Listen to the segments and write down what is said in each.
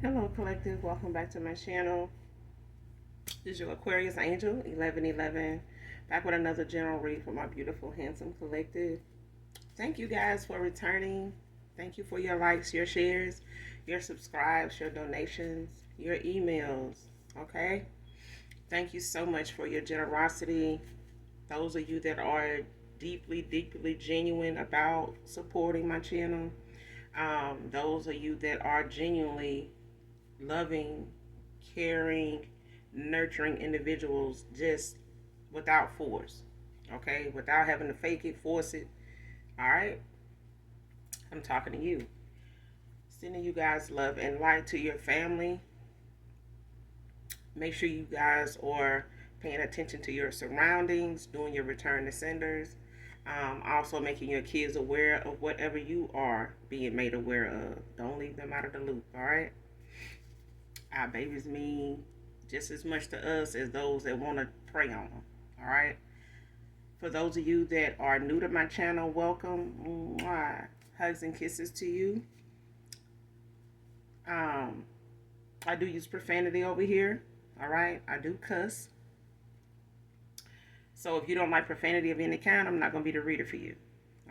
Hello, collective. Welcome back to my channel. This is your Aquarius Angel 1111, back with another general read for my beautiful, handsome collective. Thank you guys for returning. Thank you for your likes, your shares, your subscribes, your donations, your emails. Okay. Thank you so much for your generosity. Those of you that are deeply, deeply genuine about supporting my channel. Those of you that are genuinely loving, caring, nurturing individuals just without force. Okay? Without having to fake it, force it. All right? I'm talking to you. Sending you guys love and light to your family. Make sure you guys are paying attention to your surroundings, doing your return to senders. Also making your kids aware of whatever you are being made aware of. Don't leave them out of the loop, all right? Our babies mean just as much to us as those that want to prey on them. All right. For those of you that are new to my channel, welcome. Mwah. Hugs and kisses to you. Um, I do use profanity over here. All right. I do cuss. So if you don't like profanity of any kind, I'm not going to be the reader for you.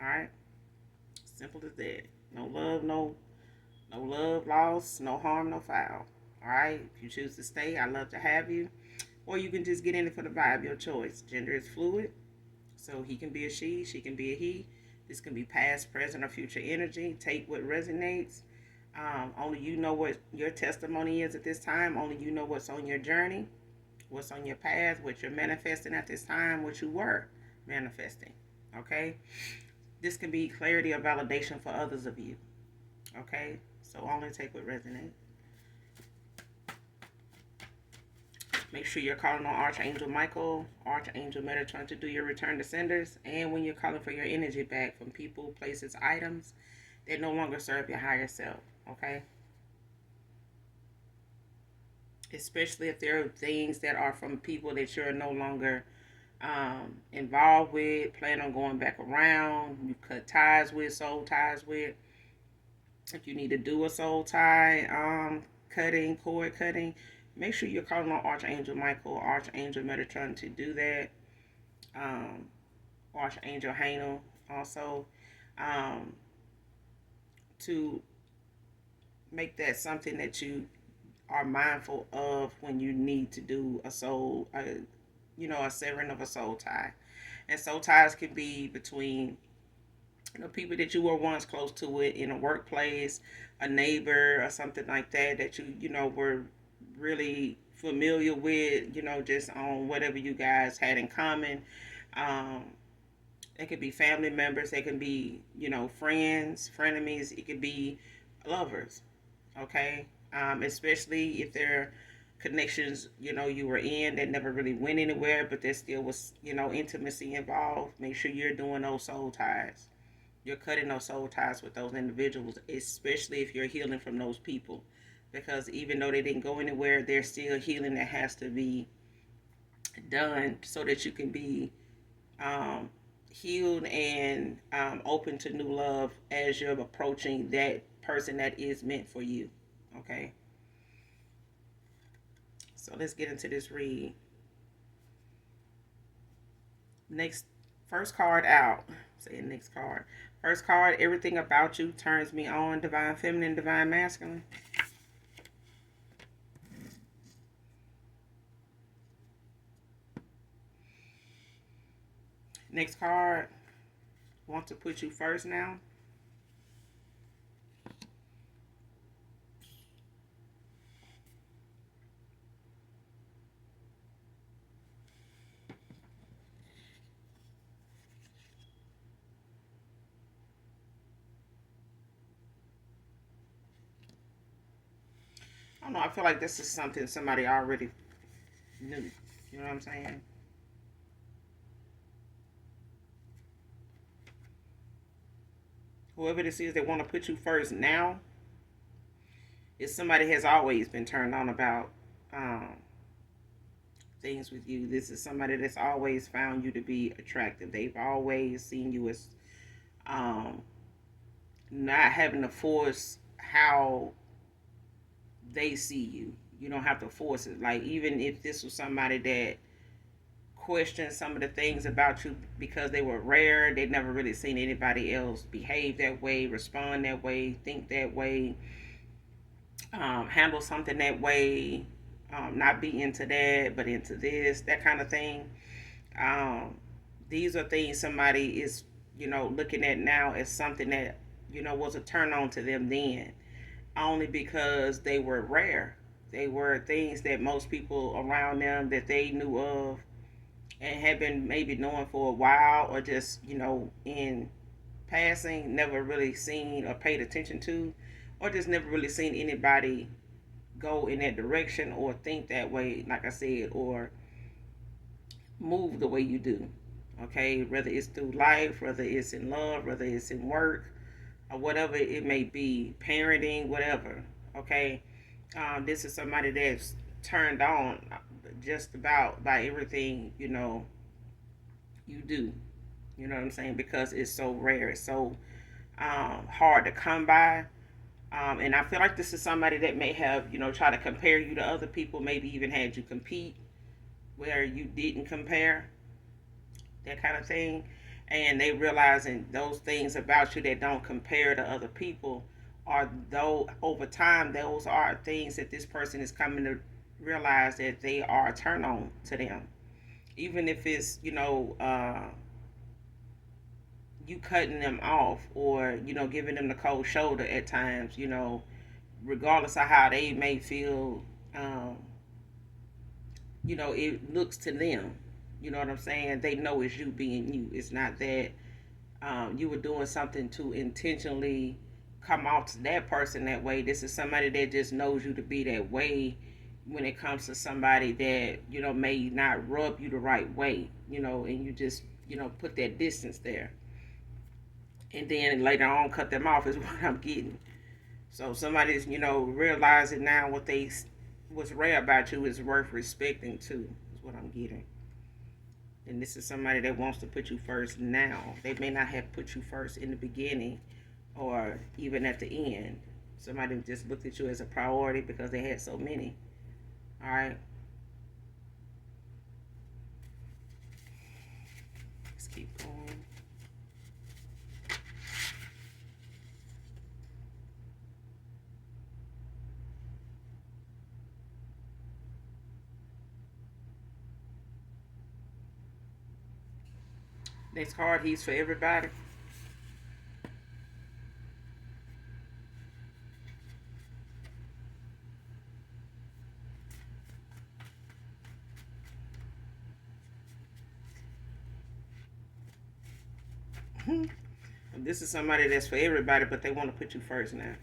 All right. Simple as that. No love, no love lost, no harm, no foul. All right. If you choose to stay, I love to have you. Or you can just get in it for the vibe, your choice. Gender is fluid, so he can be a she can be a he. This can be past, present, or future energy. Take what resonates. Only you know what your testimony is at this time. Only you know what's on your journey, what's on your path, what you're manifesting at this time, what you were manifesting. Okay? This can be clarity or validation for others of you. Okay? So only take what resonates. Make sure you're calling on Archangel Michael, Archangel Metatron to do your return to senders. And when you're calling for your energy back from people, places, items that no longer serve your higher self. Okay? Especially if there are things that are from people that you're no longer involved with, plan on going back around, you cut ties with, soul ties with. If you need to do a soul tie, cutting, cord cutting, make sure you're calling on Archangel Michael, Archangel Metatron to do that. Um, Archangel Hanel also, um, to make that something that you are mindful of when you need to do a soul, a severing of a soul tie. And soul ties can be between people that you were once close to it in a workplace, a neighbor, or something like that that you were really familiar with, just on whatever you guys had in common. Um, it could be family members, it can be, friends, frenemies, it could be lovers, okay? Especially if they're connections, you were in that never really went anywhere, but there still was, intimacy involved. Make sure you're doing those soul ties. You're cutting those soul ties with those individuals, especially if you're healing from those people. Because even though they didn't go anywhere, there's still healing that has to be done so that you can be um, healed and open to new love as you're approaching that person that is meant for you. Okay? So let's get into this read. Next, first card out. Say next card. First card, everything about you turns me on. Divine feminine, divine masculine. Next card, want to put you first now. I don't know. I feel like this is something somebody already knew. You know what I'm saying? Whoever this is that want to put you first now is somebody has always been turned on about um, things with you. This is somebody that's always found you to be attractive. They've always seen you as um, not having to force how they see you. You don't have to force it. Like, even if this was somebody that questioned some of the things about you because they were rare, they'd never really seen anybody else behave that way, respond that way, think that way, handle something that way, not be into that, but into this, that kind of thing. Um, these are things somebody is, looking at now as something that, was a turn on to them then, only because they were rare. They were things that most people around them that they knew of and had been maybe knowing for a while, or just, in passing, never really seen or paid attention to, or just never really seen anybody go in that direction or think that way, like I said, or move the way you do. Okay, whether it's through life, whether it's in love, whether it's in work, or whatever it may be, parenting, whatever. Okay, this is somebody that's turned on just about by everything you do. You know what I'm saying? Because it's so rare, it's so hard to come by. And I feel like this is somebody that may have, try to compare you to other people, maybe even had you compete where you didn't compare, that kind of thing. And they realizing those things about you that don't compare to other people are, though, over time, those are things that this person is coming to realize that they are a turn on to them. Even if it's, you cutting them off, or, giving them the cold shoulder at times, regardless of how they may feel, um, it looks to them. You know what I'm saying? They know it's you being you. It's not that you were doing something to intentionally come off to that person that way. This is somebody that just knows you to be that way when it comes to somebody that, may not rub you the right way, and you just, put that distance there. And then later on cut them off is what I'm getting. So somebody's, realizing now what they what's rare about you is worth respecting too, is what I'm getting. And this is somebody that wants to put you first now. They may not have put you first in the beginning or even at the end. Somebody just looked at you as a priority because they had so many. All right. Let's keep going. Next card, he's for everybody. This is somebody that's for everybody, but they want to put you first now.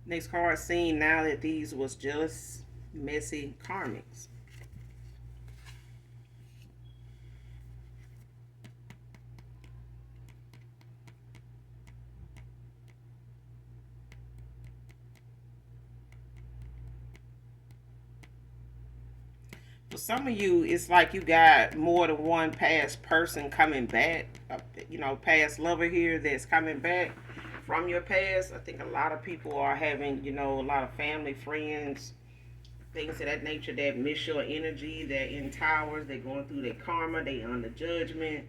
Next card, seeing now that these was just messy karmics. For some of you, it's like you got more than one past person coming back. Past lover here that's coming back from your past. I think a lot of people are having, a lot of family, friends, things of that nature that miss your energy. They're in towers. They're going through their karma. They under judgment.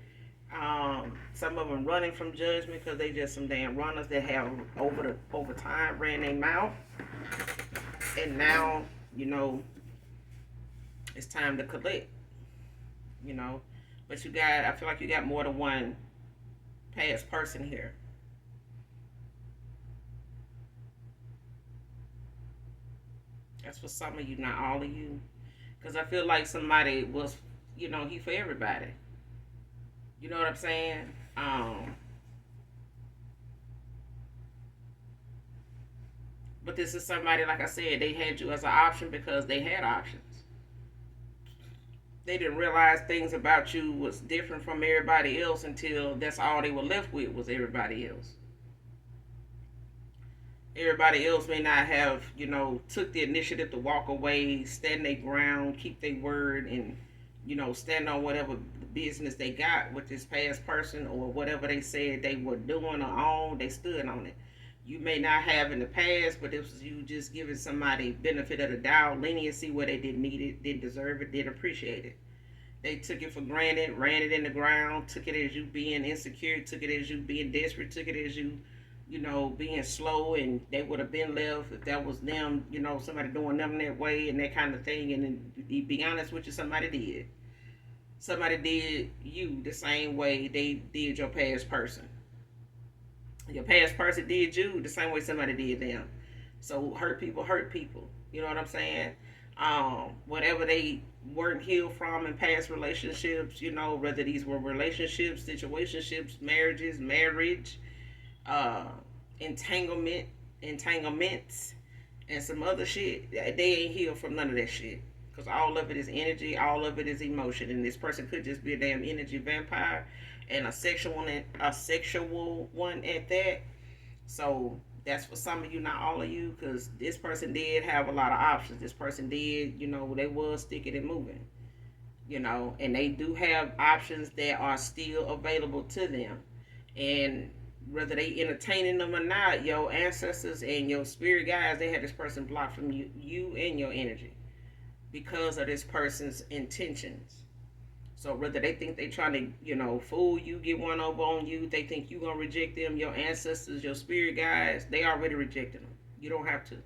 Some of them running from judgment because they just some damn runners that have over time ran their mouth, and now it's time to collect. You know, but I feel like you got more than one past person here. That's for some of you, not all of you, because I feel like somebody was, he for everybody. You know what I'm saying? But this is somebody, like I said, they had you as an option because they had options. They didn't realize things about you was different from everybody else until that's all they were left with was everybody else. Everybody else may not have, took the initiative to walk away, stand their ground, keep their word, and stand on whatever business they got with this past person, or whatever they said they were doing or on, they stood on it. You may not have in the past, but this was you just giving somebody benefit of the doubt, leniency where they didn't need it, didn't deserve it, didn't appreciate it. They took it for granted, ran it in the ground, took it as you being insecure, took it as you being desperate, took it as you, being slow, and they would have been left if that was them, somebody doing them that way and that kind of thing. And then, to be honest with you, somebody did. Somebody did you the same way they did your past person. Your past person did you the same way somebody did them. So hurt people hurt people. You know what I'm saying? Whatever they weren't healed from in past relationships, whether these were relationships, situationships, marriages, marriage, uh, entanglement, entanglements, and some other shit, they ain't healed from none of that shit. Because all of it is energy, all of it is emotion, and this person could just be a damn energy vampire, and a sexual one at that. So that's for some of you, not all of you, because this person did have a lot of options. This person did, they was sticking and moving, and they do have options that are still available to them. And whether they entertaining them or not, your ancestors and your spirit guides, they had this person blocked from you and your energy because of this person's intentions. So whether they think they trying to, fool you, get one over on you, they think you gonna reject them, your ancestors, your spirit guides, they already rejected them. You don't have to.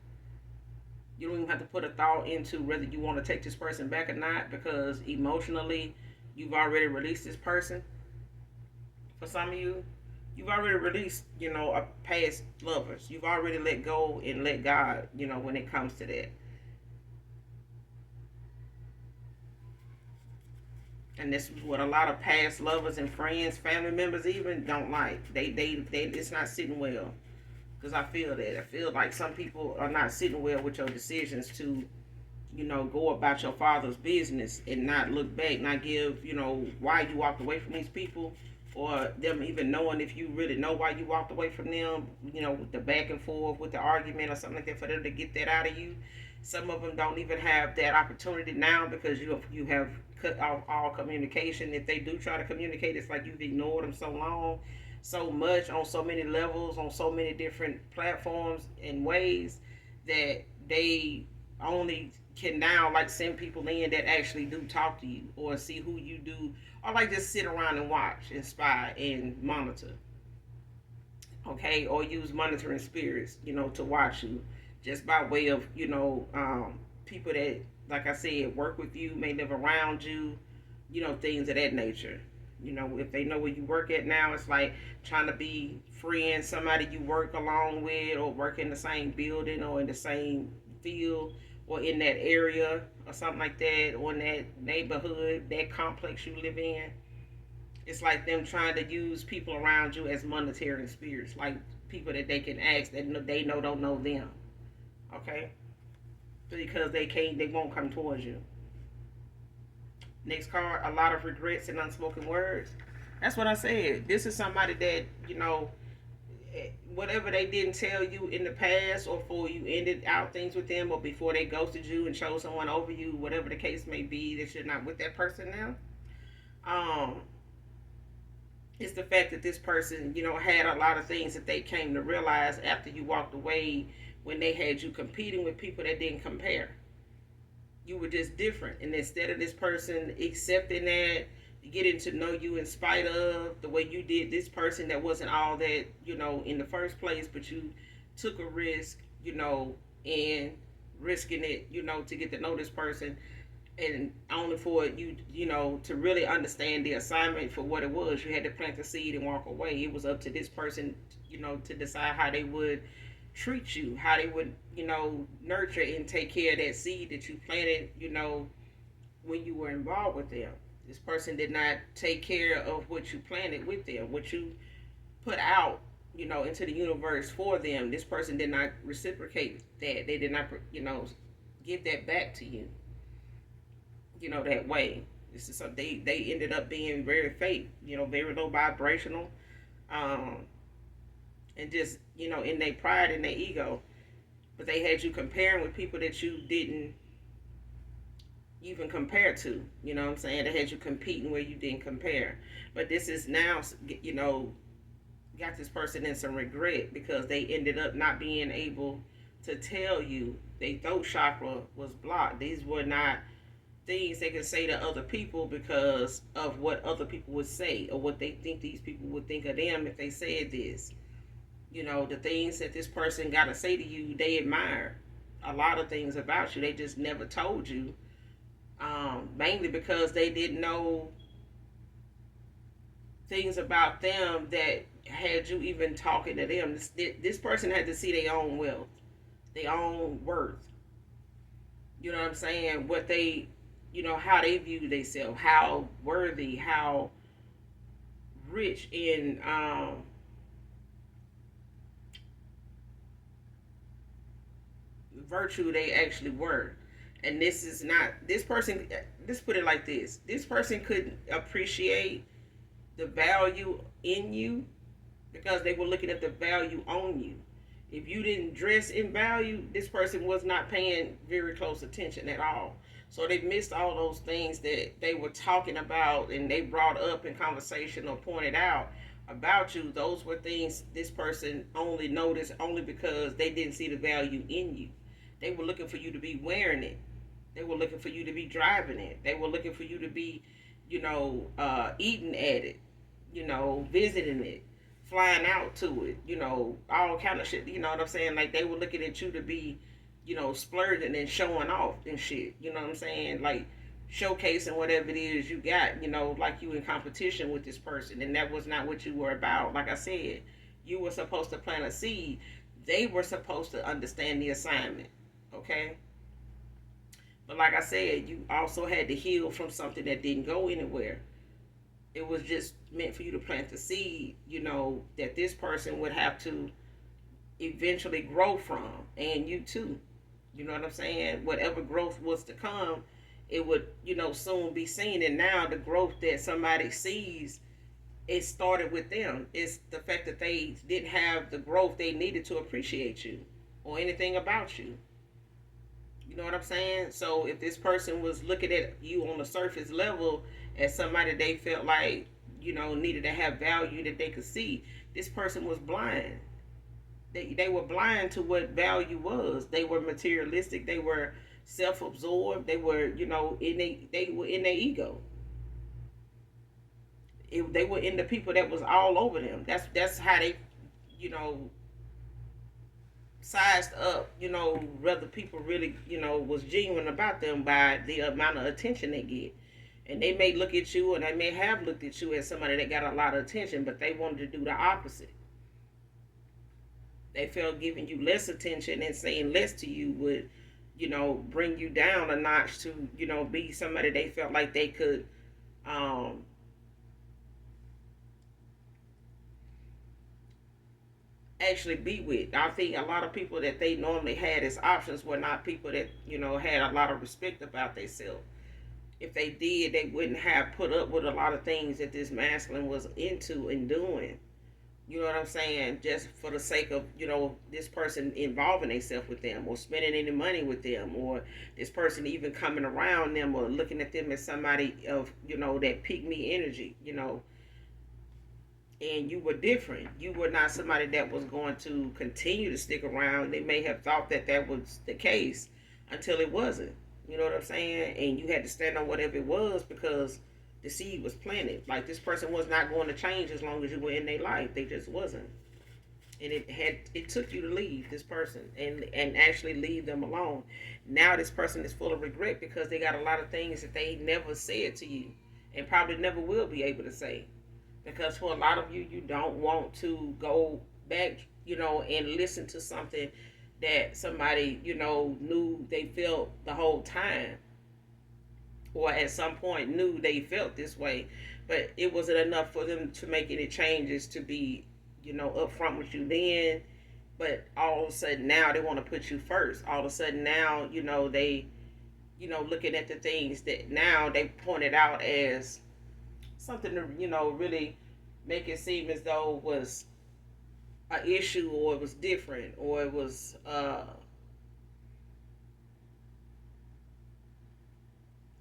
You don't even have to put a thought into whether you want to take this person back or not, because emotionally, you've already released this person. For some of you, you've already released, a past lovers. You've already let go and let God, when it comes to that. And this is what a lot of past lovers and friends, family members even don't like. They it's not sitting well. Because I feel that. I feel like some people are not sitting well with your decisions to, go about your father's business and not look back, not give, why you walked away from these people, or them even knowing if you really know why you walked away from them, with the back and forth, with the argument or something like that, for them to get that out of you. Some of them don't even have that opportunity now because you have cut off all communication. If they do try to communicate, it's like you've ignored them so long, so much, on so many levels, on so many different platforms and ways, that they only can now like send people in that actually do talk to you or see who you do, or like just sit around and watch and spy and monitor. Okay, or use monitoring spirits, to watch you, just by way of, people that, like I said, work with you, may live around you, things of that nature. If they know where you work at now, it's like trying to be friend somebody you work along with, or work in the same building, or in the same field, or in that area, or something like that, or in that neighborhood, that complex you live in. It's like them trying to use people around you as monetary spirits, like people that they can ask that they know don't know them. Okay, because they won't come towards you. Next card, a lot of regrets and unspoken words. That's what I said. This is somebody that, whatever they didn't tell you in the past, or before you ended out things with them, or before they ghosted you and chose someone over you, whatever the case may be, that you're not with that person now. Um, it's the fact that this person, had a lot of things that they came to realize after you walked away, when they had you competing with people that didn't compare. You were just different. And instead of this person accepting that, getting to know you in spite of the way you did this person that wasn't all that, in the first place, but you took a risk, and risking it, to get to know this person, and only for you, to really understand the assignment for what it was. You had to plant the seed and walk away. It was up to this person, to decide how they would treat you, how they would, nurture and take care of that seed that you planted, when you were involved with them. This person did not take care of what you planted with them, what you put out, into the universe for them. This person did not reciprocate that. They did not, give that back to you, that way. This is something they ended up being very fake, very low vibrational, um, and just, in their pride and their ego. But they had you comparing with people that you didn't even compare to. You know what I'm saying? That had you competing where you didn't compare. But this is now, got this person in some regret because they ended up not being able to tell you their throat chakra was blocked. These were not things they could say to other people because of what other people would say or what they think these people would think of them if they said this. The things that this person got to say to you, they admire a lot of things about you. They just never told you, mainly because they didn't know things about them that had you even talking to them. This person had to see their own wealth, their own worth. You know what I'm saying? What they, how they view themselves, how worthy, how rich in virtue they actually were. And this is not, this person, let's put it like this person couldn't appreciate the value in you because they were looking at the value on you. If you didn't dress in value, this person was not paying very close attention at all. So they missed all those things that they were talking about and they brought up in conversation or pointed out about you. Those were things this person only noticed only because they didn't see the value in you. They were looking for you to be wearing it. They were looking for you to be driving it. They were looking for you to be, eating at it, visiting it, flying out to it, all kind of shit. You know what I'm saying? Like they were looking at you to be, splurging and showing off and shit. You know what I'm saying? Like showcasing whatever it is you got, like you in competition with this person. And that was not what you were about. Like I said, you were supposed to plant a seed. They were supposed to understand the assignment. Okay? But like I said, you also had to heal from something that didn't go anywhere. It was just meant for you to plant the seed, that this person would have to eventually grow from, and you too. You know what I'm saying? Whatever growth was to come, it would, soon be seen. And now the growth that somebody sees, it started with them. It's the fact that they didn't have the growth they needed to appreciate you or anything about you. You know what I'm saying? So if this person was looking at you on the surface level as somebody they felt like, needed to have value that they could see, this person was blind. They were blind to what value was. They were materialistic. They were self-absorbed. They were, they were in their ego. They were in the people that was all over them. That's how they, you know, sized up, whether people really, was genuine about them by the amount of attention they get. And they may look at you, and they may have looked at you as somebody that got a lot of attention, but they wanted to do the opposite. They felt giving you less attention and saying less to you would, bring you down a notch to, be somebody they felt like they could um, actually be with. I think a lot of people that they normally had as options were not people that, had a lot of respect about themselves. If they did, they wouldn't have put up with a lot of things that this masculine was into and doing. You know what I'm saying? Just for the sake of, this person involving themselves with them or spending any money with them or this person even coming around them or looking at them as somebody of, that pick me energy, and you were different. You were not somebody that was going to continue to stick around. They may have thought that that was the case until it wasn't. You know what I'm saying? And you had to stand on whatever it was because the seed was planted. Like this person was not going to change as long as you were in their life. They just wasn't. And it took you to leave this person and actually leave them alone. Now this person is full of regret because they got a lot of things that they never said to you and probably never will be able to say. Because for a lot of you, you don't want to go back, and listen to something that somebody, knew they felt the whole time or at some point knew they felt this way, but it wasn't enough for them to make any changes to be, upfront with you then. But all of a sudden now they want to put you first. All of a sudden now, they, looking at the things that now they pointed out as something to, really make it seem as though it was an issue or it was different or it was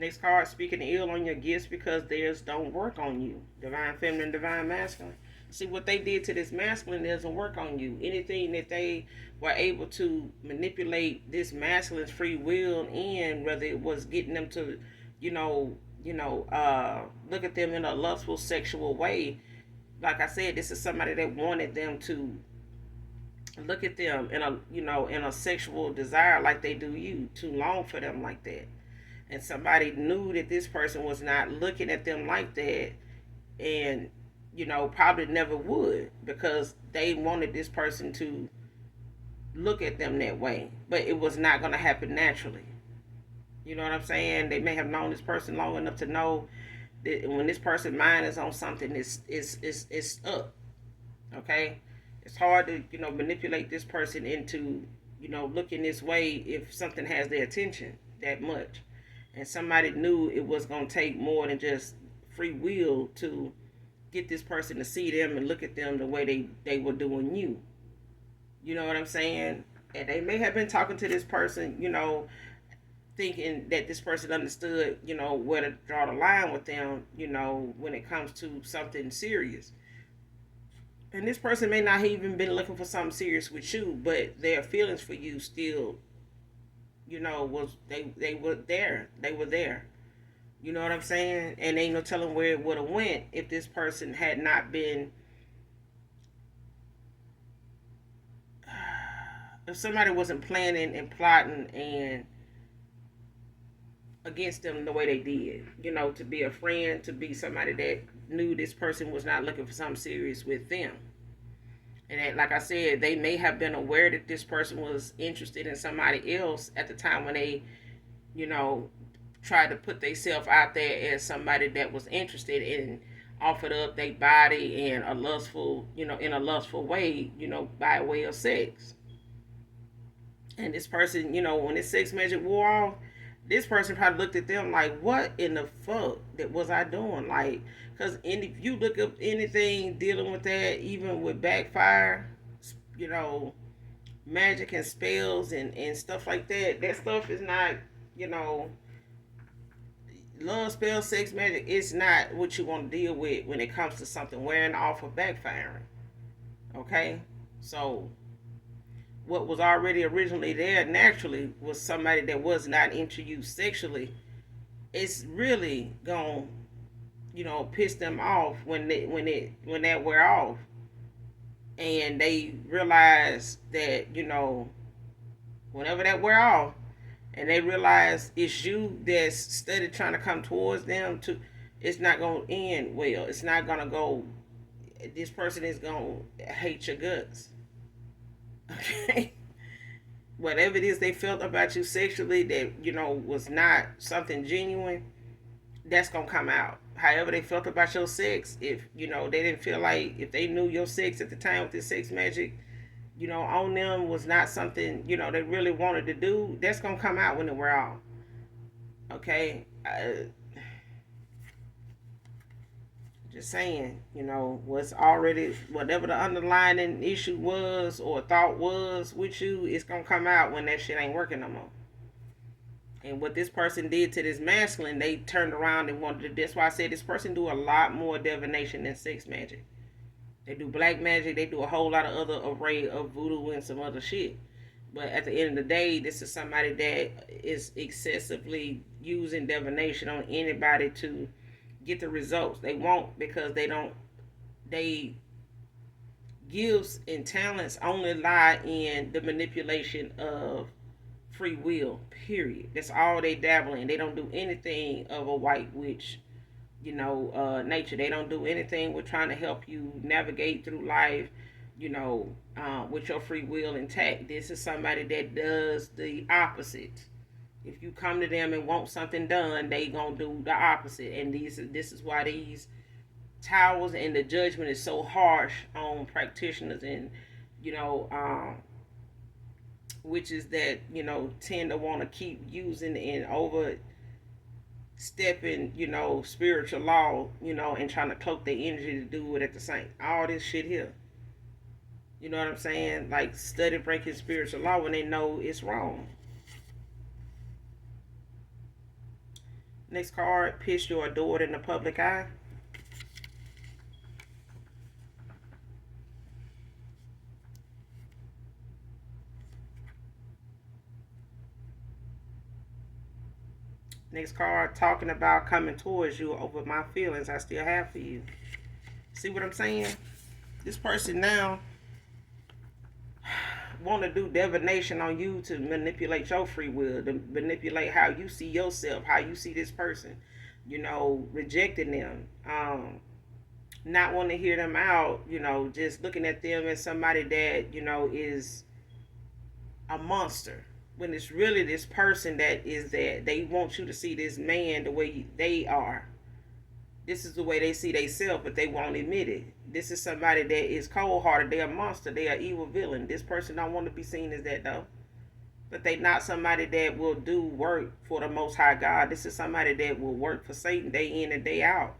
Next card, speaking ill on your gifts because theirs don't work on you. Divine feminine, divine masculine. See, what they did to this masculine doesn't work on you. Anything that they were able to manipulate this masculine's free will in, whether it was getting them to, you know, look at them in a lustful sexual way. Like I said, this is somebody that wanted them to look at them in a, in a sexual desire like they do you, to long for them like that. And somebody knew that this person was not looking at them like that, and probably never would, because they wanted this person to look at them that way, but it was not going to happen naturally. You know what I'm saying? They may have known this person long enough to know that when this person's mind is on something, it's up. Okay, it's hard to manipulate this person into looking this way if something has their attention that much. And somebody knew it was going to take more than just free will to get this person to see them and look at them the way they were doing you. You know what I'm saying? And they may have been talking to this person, thinking that this person understood, where to draw the line with them, when it comes to something serious. And this person may not have even been looking for something serious with you, but their feelings for you still, was they were there. They were there. You know what I'm saying? And ain't no telling where it would have went if this person had not been. If somebody wasn't planning and plotting and against them the way they did, to be a friend, to be somebody that knew this person was not looking for something serious with them. And that, like I said, they may have been aware that this person was interested in somebody else at the time when they, you know, tried to put themselves out there as somebody that was interested in offered up their body in a lustful, in a lustful way, by way of sex. And this person, when this sex magic wore off, this person probably looked at them like, what in the fuck that was I doing? Like, because if you look up anything dealing with that, even with backfire, you know, magic and spells and stuff like that, that stuff is not, you know, love, spell, sex, magic, it's not what you want to deal with when it comes to something wearing off or backfiring. Okay? So, what was already originally there naturally was somebody that was not into you sexually. It's really gonna, piss them off when that wear off, and they realize that whenever that wear off, and they realize it's you that's steady trying to come towards them to, it's not gonna end well. It's not gonna go. This person is gonna hate your guts. Okay. Whatever it is they felt about you sexually that was not something genuine, that's gonna come out. However they felt about your sex, if they didn't feel like, if they knew your sex at the time with this sex magic, on them was not something they really wanted to do, that's gonna come out when it wear off. Okay, just saying, what's already, whatever the underlying issue was or thought was with you, it's gonna come out when that shit ain't working no more. And what this person did to this masculine, they turned around and wanted to. That's why I said this person do a lot more divination than sex magic. They do black magic. They do a whole lot of other array of voodoo and some other shit. But at the end of the day, this is somebody that is excessively using divination on anybody to get the results they want, because they don't. They gifts and talents only lie in the manipulation of free will, period. That's all they dabble in. They don't do anything of a white witch, nature. They don't do anything with trying to help you navigate through life, with your free will intact. This is somebody that does the opposite. If you come to them and want something done, they gonna do the opposite. And this is why these towers and the judgment is so harsh on practitioners and witches that tend to want to keep using and overstepping spiritual law, and trying to cloak their energy to do it at the same, all this shit here. You know what I'm saying? Like, study breaking spiritual law when they know it's wrong. Next card, pissed or adored in the public eye. Next card, talking about coming towards you over my feelings I still have for you. See what I'm saying? This person now want to do divination on you to manipulate your free will, to manipulate how you see yourself, how you see this person. Rejecting them, not wanting to hear them out. Just looking at them as somebody that is a monster. When it's really this person that is that they want you to see this man the way they are. This is the way they see themselves, but they won't admit it. This is somebody that is cold hearted. They're a monster. They are evil villain. This person don't want to be seen as that though. But they not somebody that will do work for the Most High God. This is somebody that will work for Satan day in and day out,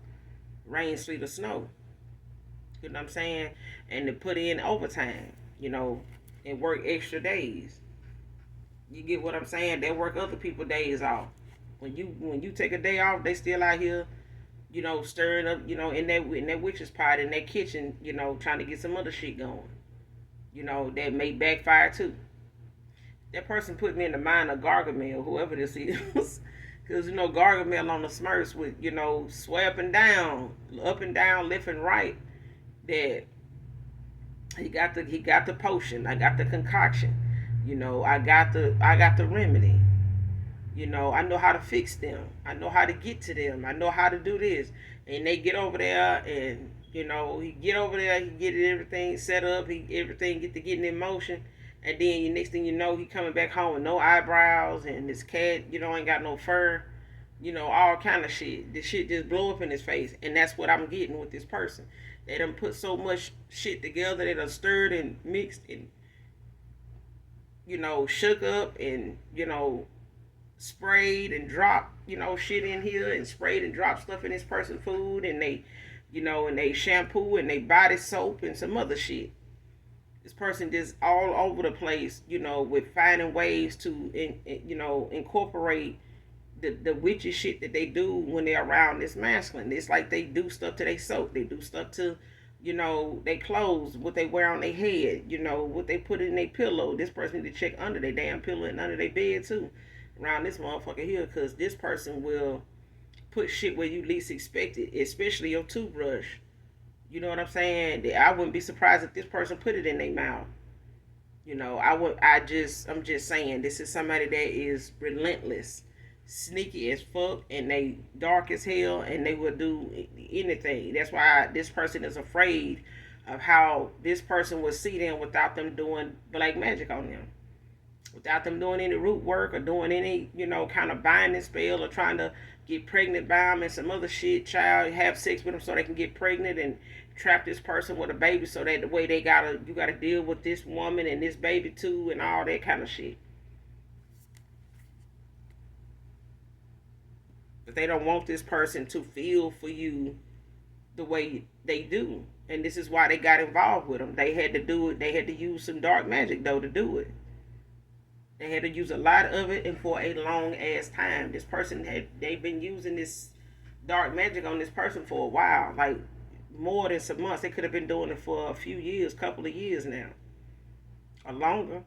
rain, sleet, or snow. You know what I'm saying? And to put in overtime, and work extra days. You get what I'm saying? They work other people days off. When you take a day off, they still out here, stirring up, in that witch's pot in that kitchen, trying to get some other shit going. That may backfire too. That person put me in the mind of Gargamel, whoever this is. Because, Gargamel on the Smurfs with, swear up and down, left and right. That he got the potion. I got the concoction. I got the remedy. I know how to fix them. I know how to get to them. I know how to do this. And they get over there and, he get over there, he get everything set up, everything get to getting in motion. And then the next thing you know, he coming back home with no eyebrows and his cat, ain't got no fur, all kind of shit. This shit just blow up in his face. And that's what I'm getting with this person. They done put so much shit together, they done stirred and mixed and, shook up and, sprayed and dropped, shit in here and sprayed and dropped stuff in this person's food and they shampoo and they body soap and some other shit. This person just all over the place, with finding ways to, incorporate the witchy shit that they do when they're around this masculine. It's like they do stuff to their soap. They do stuff to, their clothes, what they wear on their head, what they put in their pillow. This person need to check under their damn pillow and under their bed too. Around this motherfucker here, because this person will put shit where you least expect it, especially your toothbrush. You know what I'm saying? I wouldn't be surprised if this person put it in their mouth. I'm just saying, this is somebody that is relentless, sneaky as fuck, and they dark as hell, and they will do anything. That's why this person is afraid of how this person will see them without them doing black magic on them. Without them doing any root work or doing any, kind of binding spell or trying to get pregnant by them and some other shit, have sex with them so they can get pregnant and trap this person with a baby so that the way you gotta deal with this woman and this baby too and all that kind of shit. But they don't want this person to feel for you the way they do. And this is why they got involved with them. They had to do it. They had to use some dark magic though to do it. They had to use a lot of it and for a long ass time. They've been using this dark magic on this person for a while, like more than some months. They could have been doing it for a few years, couple of years now, or longer.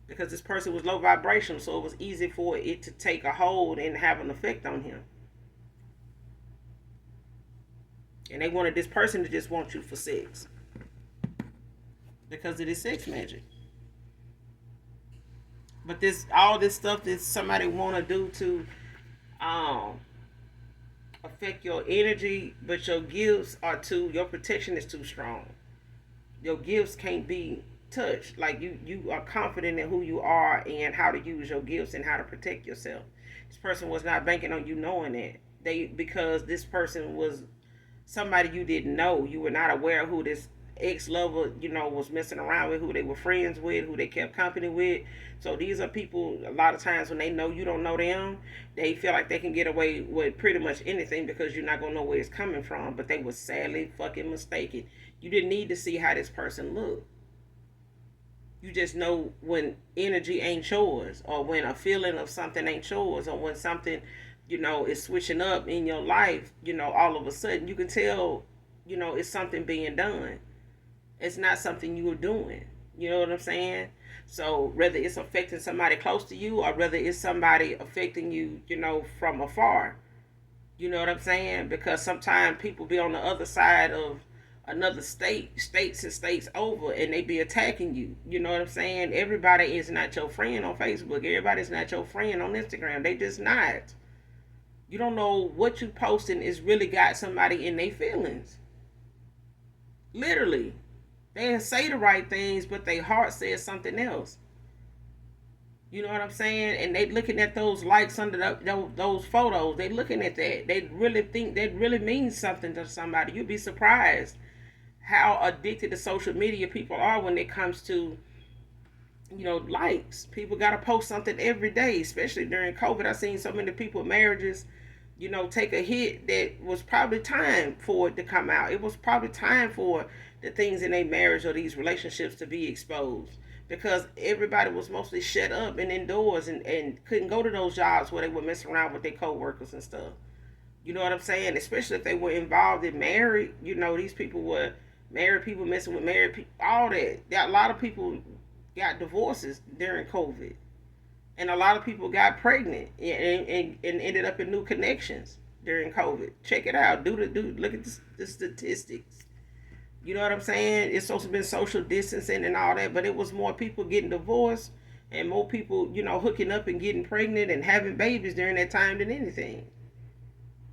Because this person was low vibration, so it was easy for it to take a hold and have an effect on him. And they wanted this person to just want you for sex. Because it is sex magic. But all this stuff that somebody want to do to affect your energy, but your your protection is too strong. Your gifts can't be touched. Like you are confident in who you are and how to use your gifts and how to protect yourself. This person was not banking on you knowing that. Because this person was somebody you didn't know. You were not aware of who this ex-lover, was messing around with, who they were friends with, who they kept company with. So these are people, a lot of times when they know you don't know them, they feel like they can get away with pretty much anything because you're not going to know where it's coming from. But they were sadly fucking mistaken. You didn't need to see how this person looked. You just know when energy ain't yours, or when a feeling of something ain't yours, or when something, is switching up in your life, all of a sudden you can tell, it's something being done. It's not something you were doing. You know what I'm saying? So whether it's affecting somebody close to you or whether it's somebody affecting you, from afar. You know what I'm saying? Because sometimes people be on the other side of another states and states over, and they be attacking you. You know what I'm saying? Everybody is not your friend on Facebook. Everybody's not your friend on Instagram. They just not. You don't know what you posting is really got somebody in their feelings. Literally. They say the right things, but their heart says something else. You know what I'm saying? And they looking at those likes under those photos. They looking at that. They really think that really means something to somebody. You'd be surprised how addicted to social media people are when it comes to, likes. People got to post something every day, especially during COVID. I've seen so many people, marriages, take a hit that was probably time for it to come out. It was probably time for the things in a marriage or these relationships to be exposed, because everybody was mostly shut up and indoors and couldn't go to those jobs where they were messing around with their co-workers and stuff. You know what I'm saying? Especially if they were involved in married, these people were married people messing with married people, all that. A lot of people got divorces during COVID. And a lot of people got pregnant and ended up in new connections during COVID. Check it out. Look at the statistics. You know what I'm saying? It's supposed to be social distancing and all that, but it was more people getting divorced and more people, hooking up and getting pregnant and having babies during that time than anything.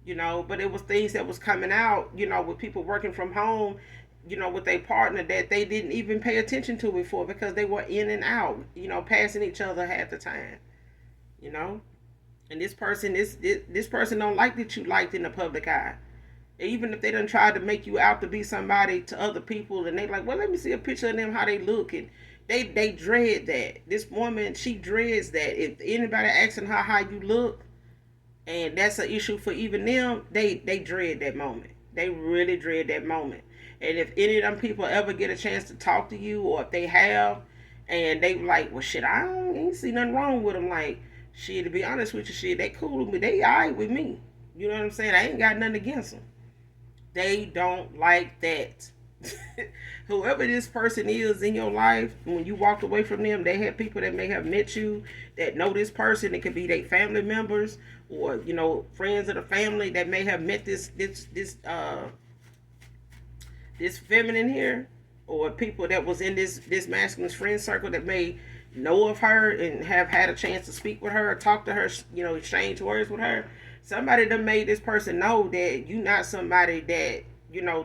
But it was things that was coming out, with people working from home, with their partner, that they didn't even pay attention to before because they were in and out, passing each other half the time, you know. And this person don't like that you liked in the public eye. Even if they done tried to make you out to be somebody to other people, and they like, well, let me see a picture of them, how they look, and they dread that. This woman, she dreads that. If anybody asking her how you look, and that's an issue for even them, they dread that moment. They really dread that moment. And if any of them people ever get a chance to talk to you, or if they have, and they like, well, shit, I ain't see nothing wrong with them. Like, shit, to be honest with you, shit, they cool with me. They alright with me. You know what I'm saying? I ain't got nothing against them. They don't like that. Whoever this person is in your life, when you walked away from them, they have people that may have met you that know this person. It could be their family members, or friends of the family that may have met this feminine here, or people that was in this masculine friend circle that may know of her and have had a chance to speak with her or talk to her, exchange words with her. Somebody that made this person know that you not somebody that,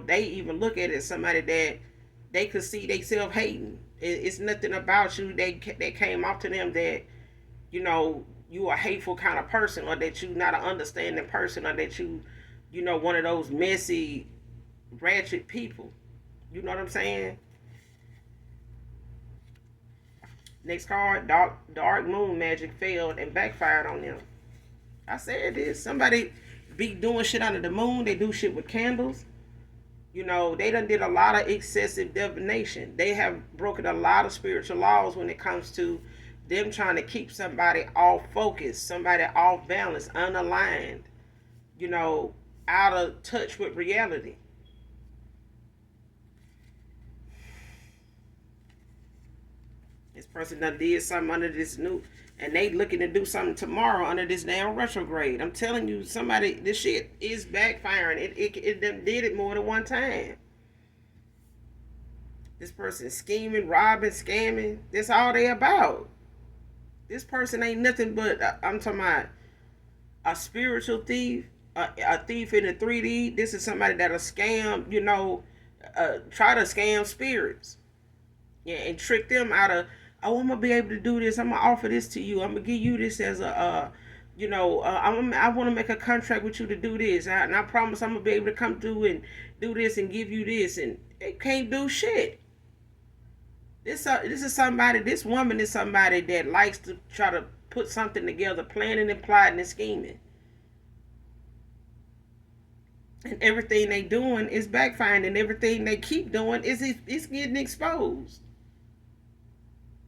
they even look at it as somebody that they could see themselves hating. It's nothing about you that came off to them that, you a hateful kind of person, or that you not an understanding person, or that you, one of those messy, ratchet people. You know what I'm saying? Next card, dark moon magic failed and backfired on them. I said this. Somebody be doing shit under the moon. They do shit with candles. They done did a lot of excessive divination. They have broken a lot of spiritual laws when it comes to them trying to keep somebody off focus, somebody off balance, unaligned, out of touch with reality. This person done did something under this new, and they looking to do something tomorrow under this damn retrograde. I'm telling you, somebody, this shit is backfiring. It did it more than one time. This person scheming, robbing, scamming. That's all they about. This person ain't nothing but, I'm talking about a spiritual thief, a thief in the 3D. This is somebody that'll scam, try to scam spirits. Yeah, and trick them out of, oh, I'm gonna be able to do this. I'm gonna offer this to you. I'm gonna give you this as a, I want to make a contract with you to do this, and I promise I'm gonna be able to come through and do this and give you this, and they can't do shit. This is somebody. This woman is somebody that likes to try to put something together, planning and plotting and scheming, and everything they doing is backfiring, and everything they keep doing is it's getting exposed.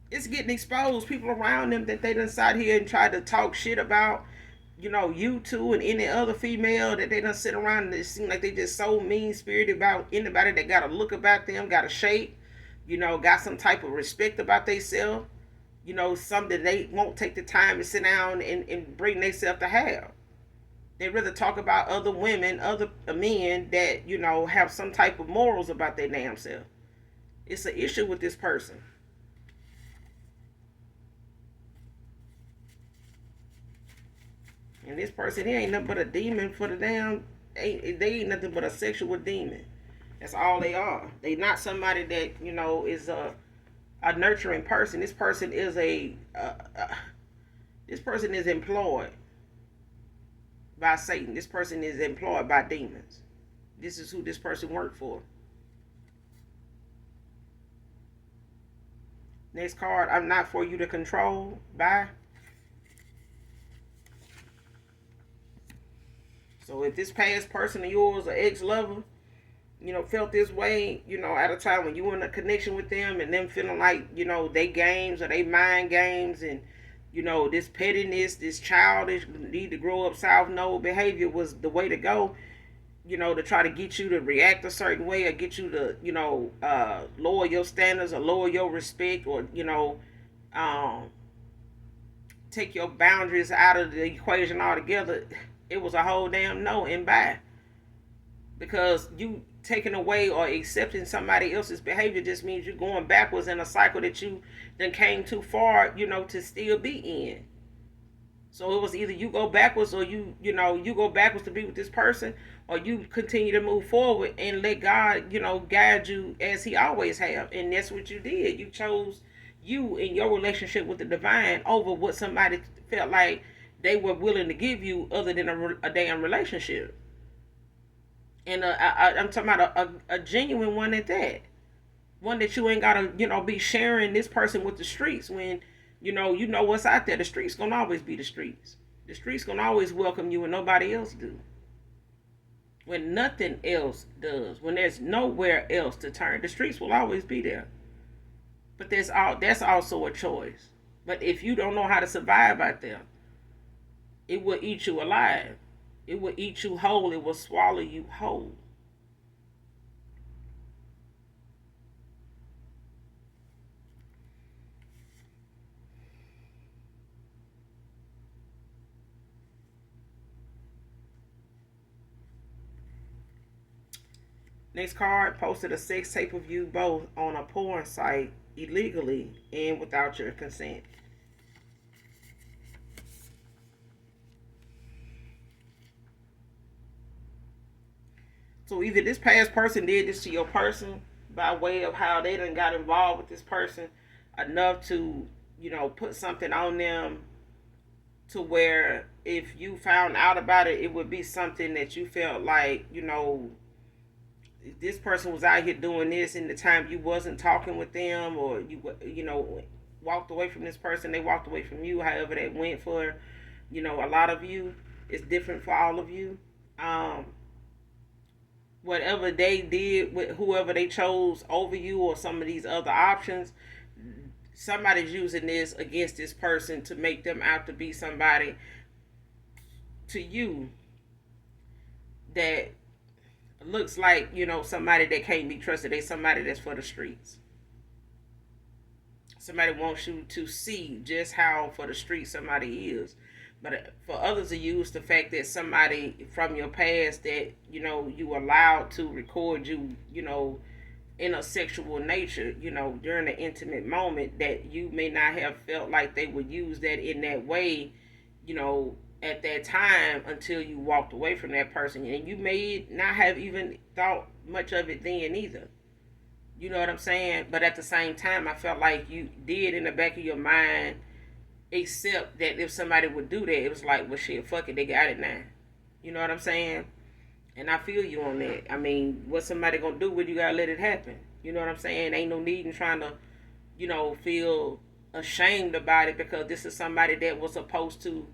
It's getting exposed. People around them that they done sat here and tried to talk shit about, you two and any other female that they done sit around and it seem like they just so mean spirited about anybody that got a look about them, got a shape, got some type of respect about themselves, something they won't take the time to sit down and bring themselves to have. They rather talk about other women, other men that, have some type of morals about their damn self. It's an issue with this person. And this person here ain't nothing but a demon for the damn. They ain't nothing but a sexual demon. That's all they are. They not somebody that is a nurturing person. This person is this person is employed by Satan. This person is employed by demons. This is who this person worked for. Next card, I'm not for you to control. Bye. So if this past person of yours or ex-lover, felt this way, at a time when you were in a connection with them and them feeling like, they games or they mind games and, this pettiness, this childish, need to grow up south node behavior was the way to go, to try to get you to react a certain way or get you to, lower your standards or lower your respect or, um, take your boundaries out of the equation altogether. It was a whole damn no and bye. Because you taking away or accepting somebody else's behavior just means you're going backwards in a cycle that you then came too far, to still be in. So it was either you go backwards or you go backwards to be with this person, or you continue to move forward and let God, guide you as He always have. And that's what you did. You chose you in your relationship with the divine over what somebody felt like they were willing to give you other than a damn relationship. And I'm talking about a genuine one at that. One that you ain't gotta, be sharing this person with the streets when, you know what's out there. The streets gonna always be the streets. The streets gonna always welcome you when nobody else do. When nothing else does, when there's nowhere else to turn, the streets will always be there. But that's also a choice. But if you don't know how to survive out there, it will eat you alive. It will eat you whole. It will swallow you whole. Next card, posted a sex tape of you both on a porn site illegally and without your consent. So either this past person did this to your person by way of how they done got involved with this person enough to, put something on them to where if you found out about it, it would be something that you felt like, this person was out here doing this in the time you wasn't talking with them, or walked away from this person, they walked away from you, however that went for, a lot of you. It's different for all of you. Whatever they did with whoever they chose over you or some of these other options, somebody's using this against this person to make them out to be somebody to you that looks like, somebody that can't be trusted. They somebody that's for the streets. Somebody wants you to see just how for the streets somebody is. But for others to use the fact that somebody from your past that, you allowed to record you, in a sexual nature, during an intimate moment, that you may not have felt like they would use that in that way, at that time until you walked away from that person. And you may not have even thought much of it then either. You know what I'm saying? But at the same time, I felt like you did in the back of your mind accept that if somebody would do that, it was like, well, shit, fuck it, they got it now. You know what I'm saying? And I feel you on that. I mean, what somebody gonna do when you gotta let it happen? You know what I'm saying? Ain't no need in trying to, feel ashamed about it, because this is somebody that was supposed to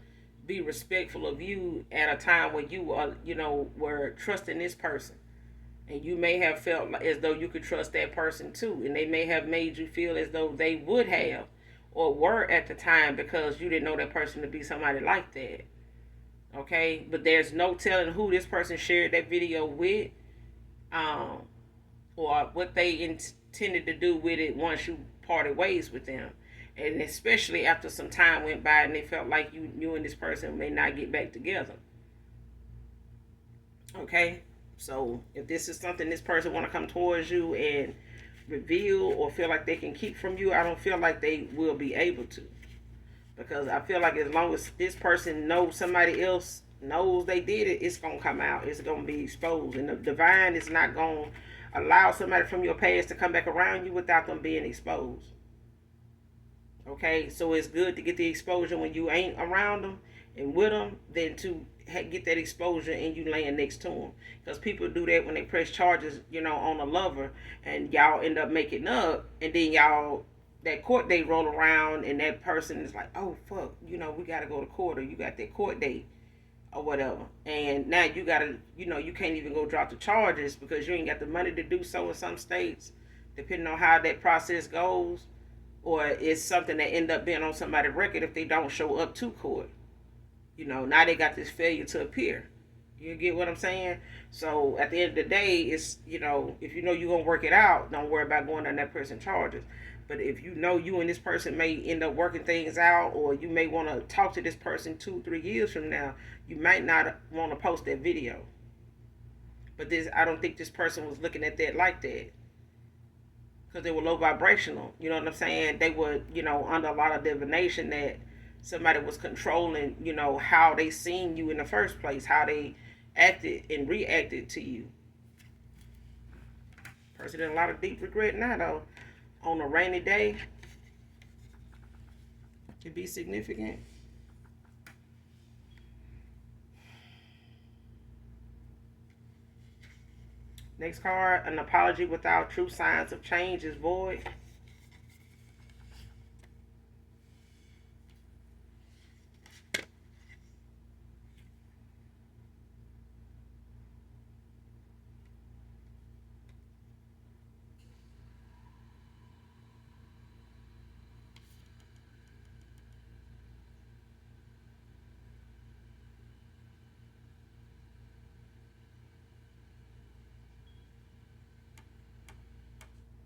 be respectful of you at a time when you were trusting this person. And you may have felt as though you could trust that person too. And they may have made you feel as though they would have or were at the time, because you didn't know that person to be somebody like that. Okay, but there's no telling who this person shared that video with, um, or what they intended to do with it once you parted ways with them. And especially after some time went by and they felt like you and this person may not get back together. Okay, so if this is something this person want to come towards you and reveal or feel like they can keep from you, I don't feel like they will be able to, because I feel like as long as this person knows somebody else knows they did it, it's gonna come out. It's gonna be exposed, and the divine is not gonna allow somebody from your past to come back around you without them being exposed. Okay, so it's good to get the exposure when you ain't around them and with them than to get that exposure and you laying next to them. Because people do that when they press charges, on a lover, and y'all end up making up, and then y'all that court date roll around, and that person is like, oh fuck, we gotta go to court, or you got that court date or whatever, and now you gotta, you can't even go drop the charges because you ain't got the money to do so in some states, depending on how that process goes, or it's something that end up being on somebody's record if they don't show up to court. Now they got this failure to appear. You get what I'm saying? So at the end of the day, it's, if you know you're going to work it out, don't worry about going on that person charges. But if you know you and this person may end up working things out, or you may want to talk to this person 2-3 years from now, you might not want to post that video. But I don't think this person was looking at that like that, because they were low vibrational. You know what I'm saying? They were, under a lot of divination that somebody was controlling, how they seen you in the first place, how they acted and reacted to you. Person in a lot of deep regret now, though. On a rainy day, could be significant. Next card, an apology without true signs of change is void.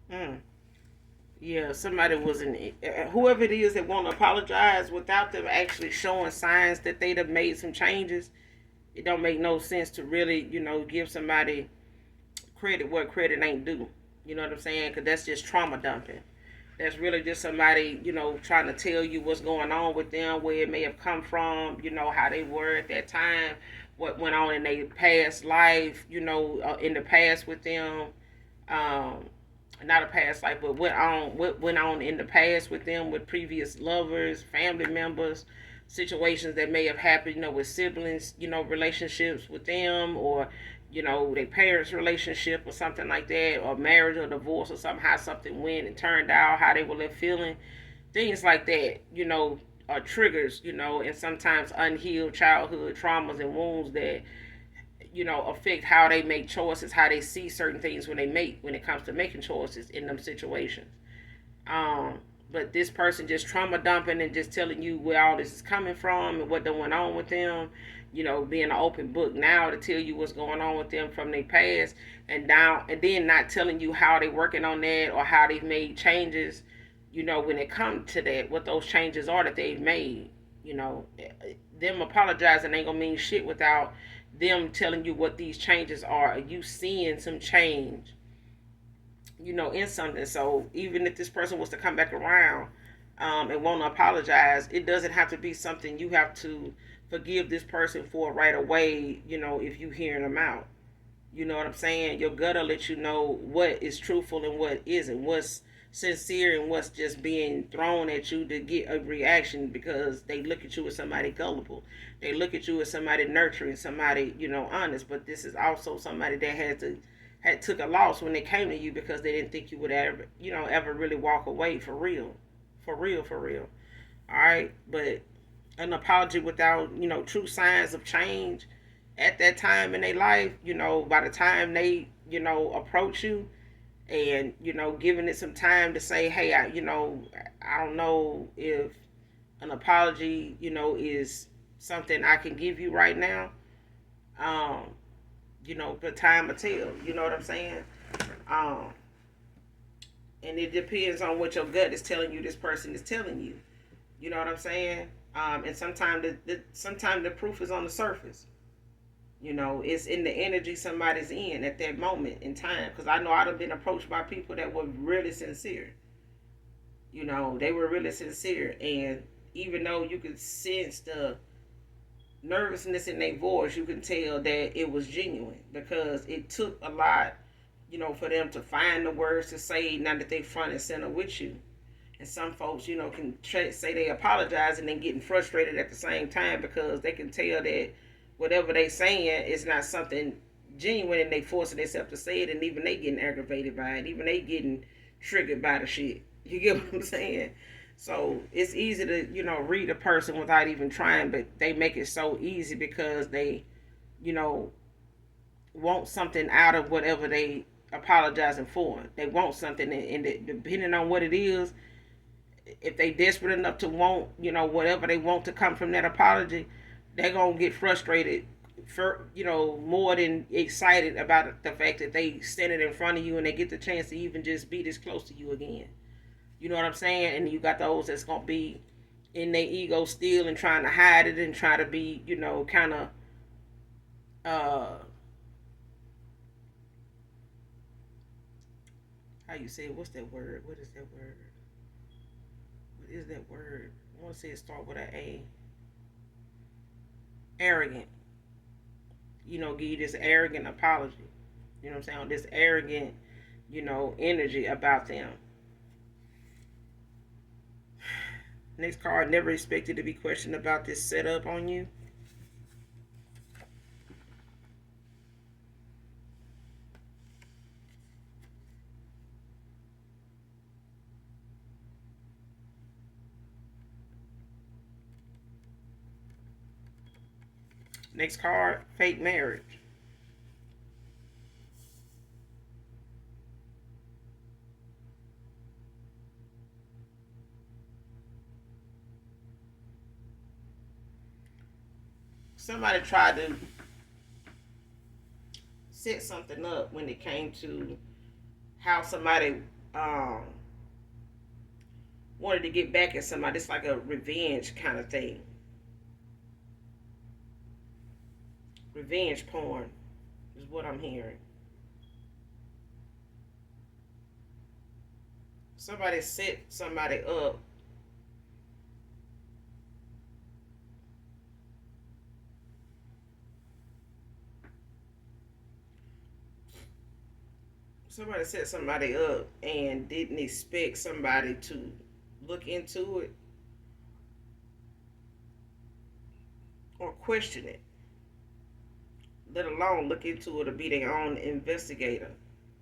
Mm. Yeah, somebody was whoever it is that want to apologize without them actually showing signs that they'd have made some changes. It don't make no sense to really, give somebody credit where credit ain't due. You know what I'm saying? Because that's just trauma dumping. That's really just somebody, trying to tell you what's going on with them, where it may have come from, how they were at that time, what went on in their past life, in the past with them. Um, Not a past life, but what went on in the past with them, with previous lovers, family members, situations that may have happened, with siblings, relationships with them, or their parents' relationship or something like that, or marriage or divorce, or somehow something went and turned out, how they were left feeling, things like that, are triggers, and sometimes unhealed childhood traumas and wounds that affect how they make choices, how they see certain things when it comes to making choices in them situations. Um, but this person just trauma dumping and just telling you where all this is coming from and what done went on with them, being an open book now to tell you what's going on with them from their past, and then not telling you how they working on that or how they've made changes, when it comes to that, what those changes are that they've made. Them apologizing ain't gonna mean shit without them telling you what these changes are, you seeing some change, in something. So even if this person was to come back around, and want to apologize, it doesn't have to be something you have to forgive this person for right away, if you hearing them out. You know what I'm saying? Your gut will let you know what is truthful and what isn't, what's sincere and what's just being thrown at you to get a reaction because they look at you as somebody gullible. They look at you as somebody nurturing, somebody, honest. But this is also somebody that had took a loss when they came to you because they didn't think you would ever, ever really walk away for real. For real, for real. All right. But an apology without, true signs of change at that time in their life, by the time they, approach you, and giving it some time to say, hey, I don't know if an apology is something I can give you right now. Um, but time will tell. You know what I'm saying? Um, and it depends on what your gut is telling you. This person is telling you. You know what I'm saying? And sometimes sometimes the proof is on the surface. It's in the energy somebody's in at that moment in time. Because I know I've been approached by people that were really sincere. They were really sincere, and even though you could sense the nervousness in their voice, you can tell that it was genuine because it took a lot, for them to find the words to say now that they front and center with you. And some folks, can say they apologize and then getting frustrated at the same time because they can tell that whatever they saying is not something genuine and they forcing themselves to say it, and even they getting aggravated by it, even they getting triggered by the shit. You get what I'm saying? So it's easy to, read a person without even trying, but they make it so easy because they, you know, want something out of whatever they apologizing for. They want something, and depending on what it is, if they desperate enough to want, whatever they want to come from that apology, they're gonna get frustrated for, more than excited about the fact that they standing in front of you and they get the chance to even just be this close to you again. You know what I'm saying? And you got those that's gonna be in their ego still and trying to hide it and try to be, kind of uh how you say it? What's that word? What is that word? What is that word? I want to say it start with an A. Arrogant. Give you this arrogant apology. You know what I'm saying? This arrogant, energy about them. Next card, never expected to be questioned about this setup on you. Next card, fake marriage. Somebody tried to set something up when it came to how somebody wanted to get back at somebody. It's like a revenge kind of thing. Revenge porn is what I'm hearing. Somebody set somebody up. Somebody set somebody up and didn't expect somebody to look into it or question it, let alone look into it or be their own investigator,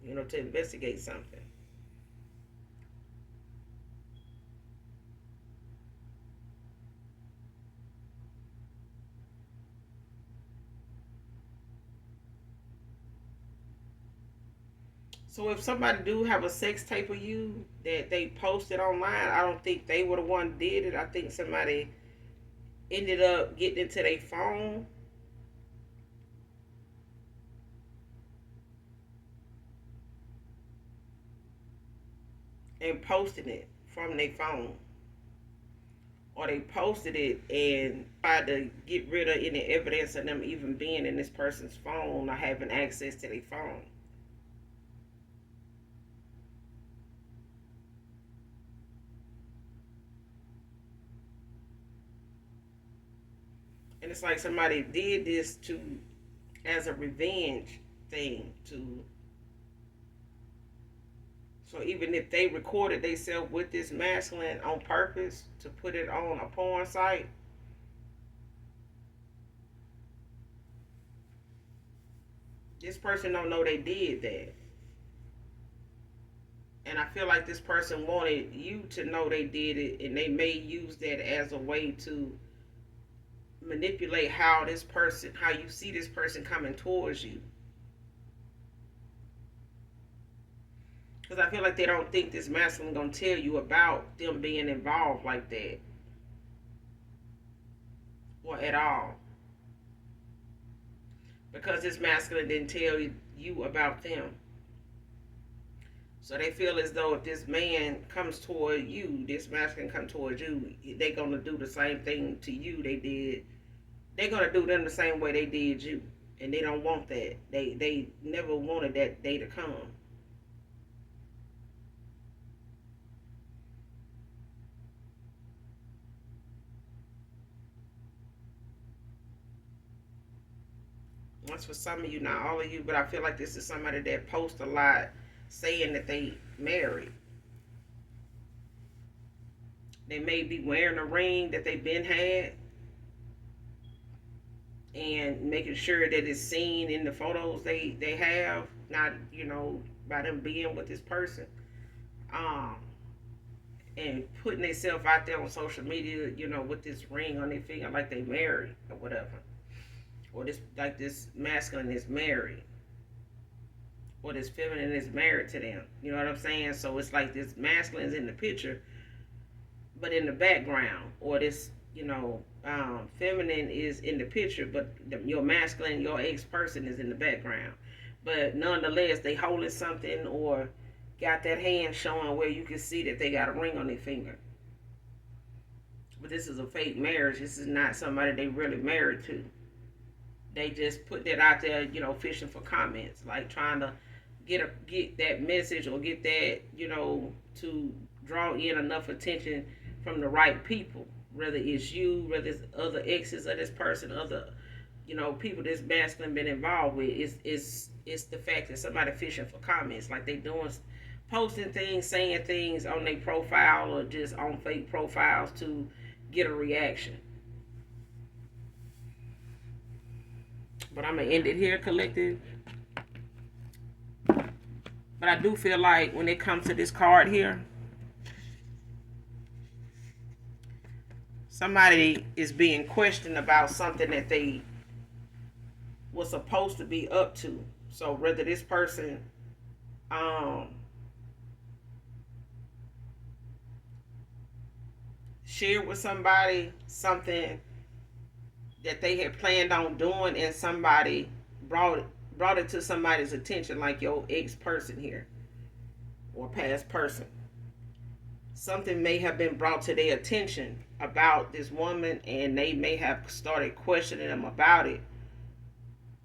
to investigate something. So if somebody do have a sex tape of you that they posted online, I don't think they were the one that did it. I think somebody ended up getting into their phone and posting it from their phone. Or they posted it and tried to get rid of any evidence of them even being in this person's phone or having access to their phone. And it's like somebody did this to as a revenge thing to, so even if they recorded themselves with this masculine on purpose to put it on a porn site, this person don't know they did that. And I feel like this person wanted you to know they did it, and they may use that as a way to manipulate how you see this person coming towards you. Because I feel like they don't think this masculine gonna tell you about them being involved like that. or at all, because this masculine didn't tell you about them. So they feel as though if this man comes toward you, this masculine come toward you, they gonna do the same thing to you they did. They're gonna do them the same way they did you, and they don't want that. They never wanted that day to come. That's for some of you, not all of you, but I feel like this is somebody that posts a lot saying that they married. They may be wearing a ring that they've been had and making sure that it's seen in the photos they have, not, by them being with this person. Um, and putting themselves out there on social media, with this ring on their finger like they married or whatever. Or this masculine is married. Or this feminine is married to them. You know what I'm saying? So it's like this masculine's in the picture, but in the background. Or this, feminine is in the picture, but your masculine, your ex-person is in the background. But nonetheless, they holding something or got that hand showing where you can see that they got a ring on their finger. But this is a fake marriage. This is not somebody they really married to. They just put that out there, fishing for comments, like trying to get that message or get that, to draw in enough attention from the right people. Whether it's you, whether it's other exes of this person, other, people this masculine been involved with. It's the fact that somebody fishing for comments, like they doing, posting things, saying things on their profile or just on fake profiles to get a reaction. But I'm going to end it here, collective. But I do feel like when it comes to this card here, somebody is being questioned about something that they was supposed to be up to. So whether this person shared with somebody something that they had planned on doing, and somebody brought it to somebody's attention, like your ex-person here or past person. Something may have been brought to their attention about this woman, and they may have started questioning them about it,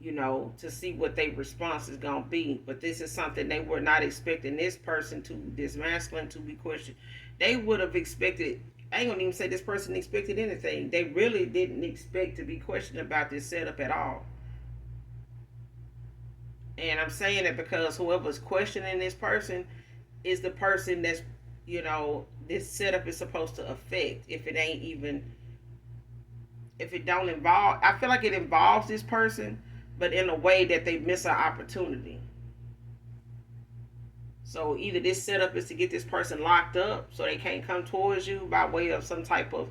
to see what their response is going to be. But this is something they were not expecting this masculine to be questioned. They would have expected, I ain't gonna even say this person expected anything. They really didn't expect to be questioned about this setup at all. And I'm saying it because whoever's questioning this person is the person that's, this setup is supposed to affect. If it don't involve, I feel like it involves this person, but in a way that they miss an opportunity. So either this setup is to get this person locked up so they can't come towards you by way of some type of,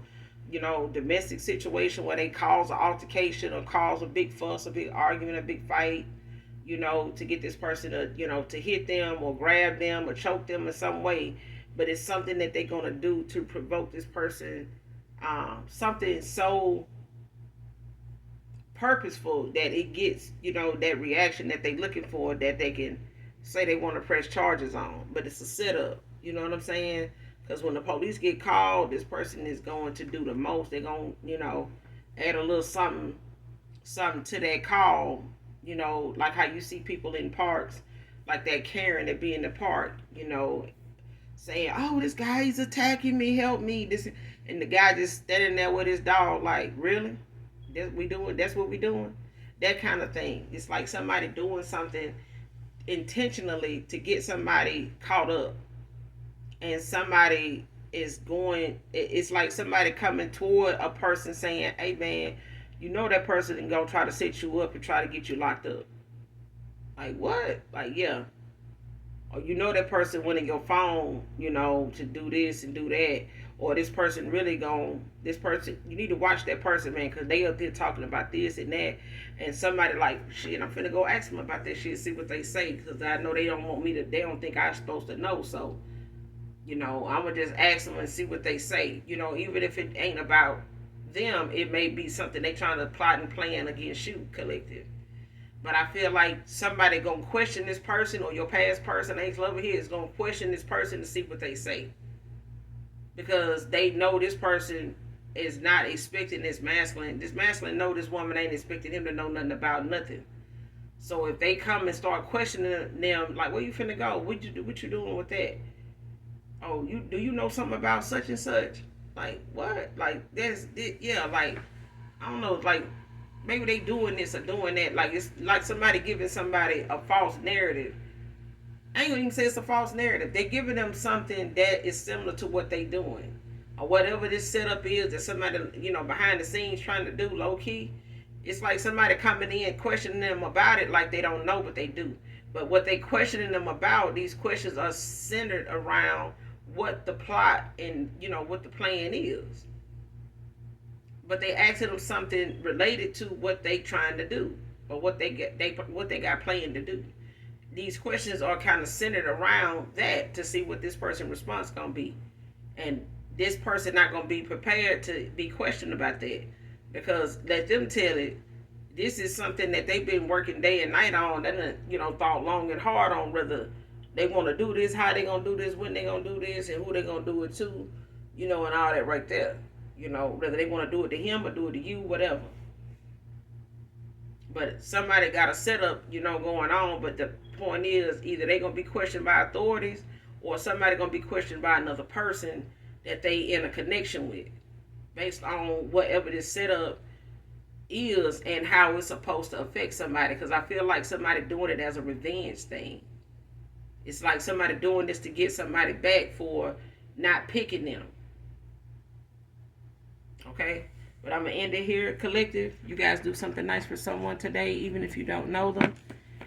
domestic situation where they cause an altercation or cause a big fuss, a big argument, a big fight, to get this person to hit them or grab them or choke them in some way. But it's something that they're going to do to provoke this person, something so purposeful that it gets, that reaction that they're looking for, that they can say they want to press charges on. But it's a setup, you know what I'm saying? Because when the police get called, this person is going to do the most. They're going to, add a little something to that call, like how you see people in parks, like that Karen that be in the park, saying, oh, this guy, he's attacking me, help me. And the guy just standing there with his dog, like, really? That's what we doing? That kind of thing. It's like somebody doing something intentionally to get somebody caught up, and somebody is going, it's like somebody coming toward a person saying, hey man, that person is gonna try to set you up and try to get you locked up. Like what? Like, yeah. Or that person went in your phone, to do this and do that. Or this person you need to watch that person, man, because they up there talking about this and that. And somebody like, shit, I'm finna go ask them about that shit, see what they say, because I know they don't think I'm supposed to know. So, I'm gonna just ask them and see what they say, even if it ain't about them, it may be something they trying to plot and plan against you, collective. But I feel like somebody gonna question this person, or your past person, ex-lover here, is gonna question this person to see what they say. Because they know this person is not expecting this masculine. This masculine know this woman ain't expecting him to know nothing about nothing. So if they come and start questioning them, like, where you finna go? What you doing with that? Oh, do you know something about such and such? Like what? Like yeah. Like I don't know. Like maybe they doing this or doing that. Like it's like somebody giving somebody a false narrative. I ain't gonna even say it's a false narrative. They're giving them something that is similar to what they doing, or whatever this setup is that somebody behind the scenes trying to do low key. It's like somebody coming in questioning them about it, like they don't know, but they do. But what they questioning them about, these questions are centered around what the plot and what the plan is. But they asking them something related to what they trying to do, or what they got planned to do. These questions are kind of centered around that to see what this person's response gonna be, and this person not gonna be prepared to be questioned about that, because let them tell it. This is something that they've been working day and night on. They done, thought long and hard on whether they want to do this, how they gonna do this, when they gonna do this, and who they gonna do it to, and all that right there. Whether they want to do it to him or do it to you, whatever. But somebody got a setup, going on. But the point is, either they gonna be questioned by authorities, or somebody gonna be questioned by another person that they in a connection with, based on whatever this setup is and how it's supposed to affect somebody. Because I feel like somebody doing it as a revenge thing. It's like somebody doing this to get somebody back for not picking them. Okay? But I'm going to end it here, collective. You guys do something nice for someone today, even if you don't know them.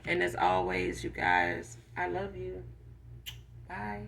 And as always, you guys, I love you. Bye.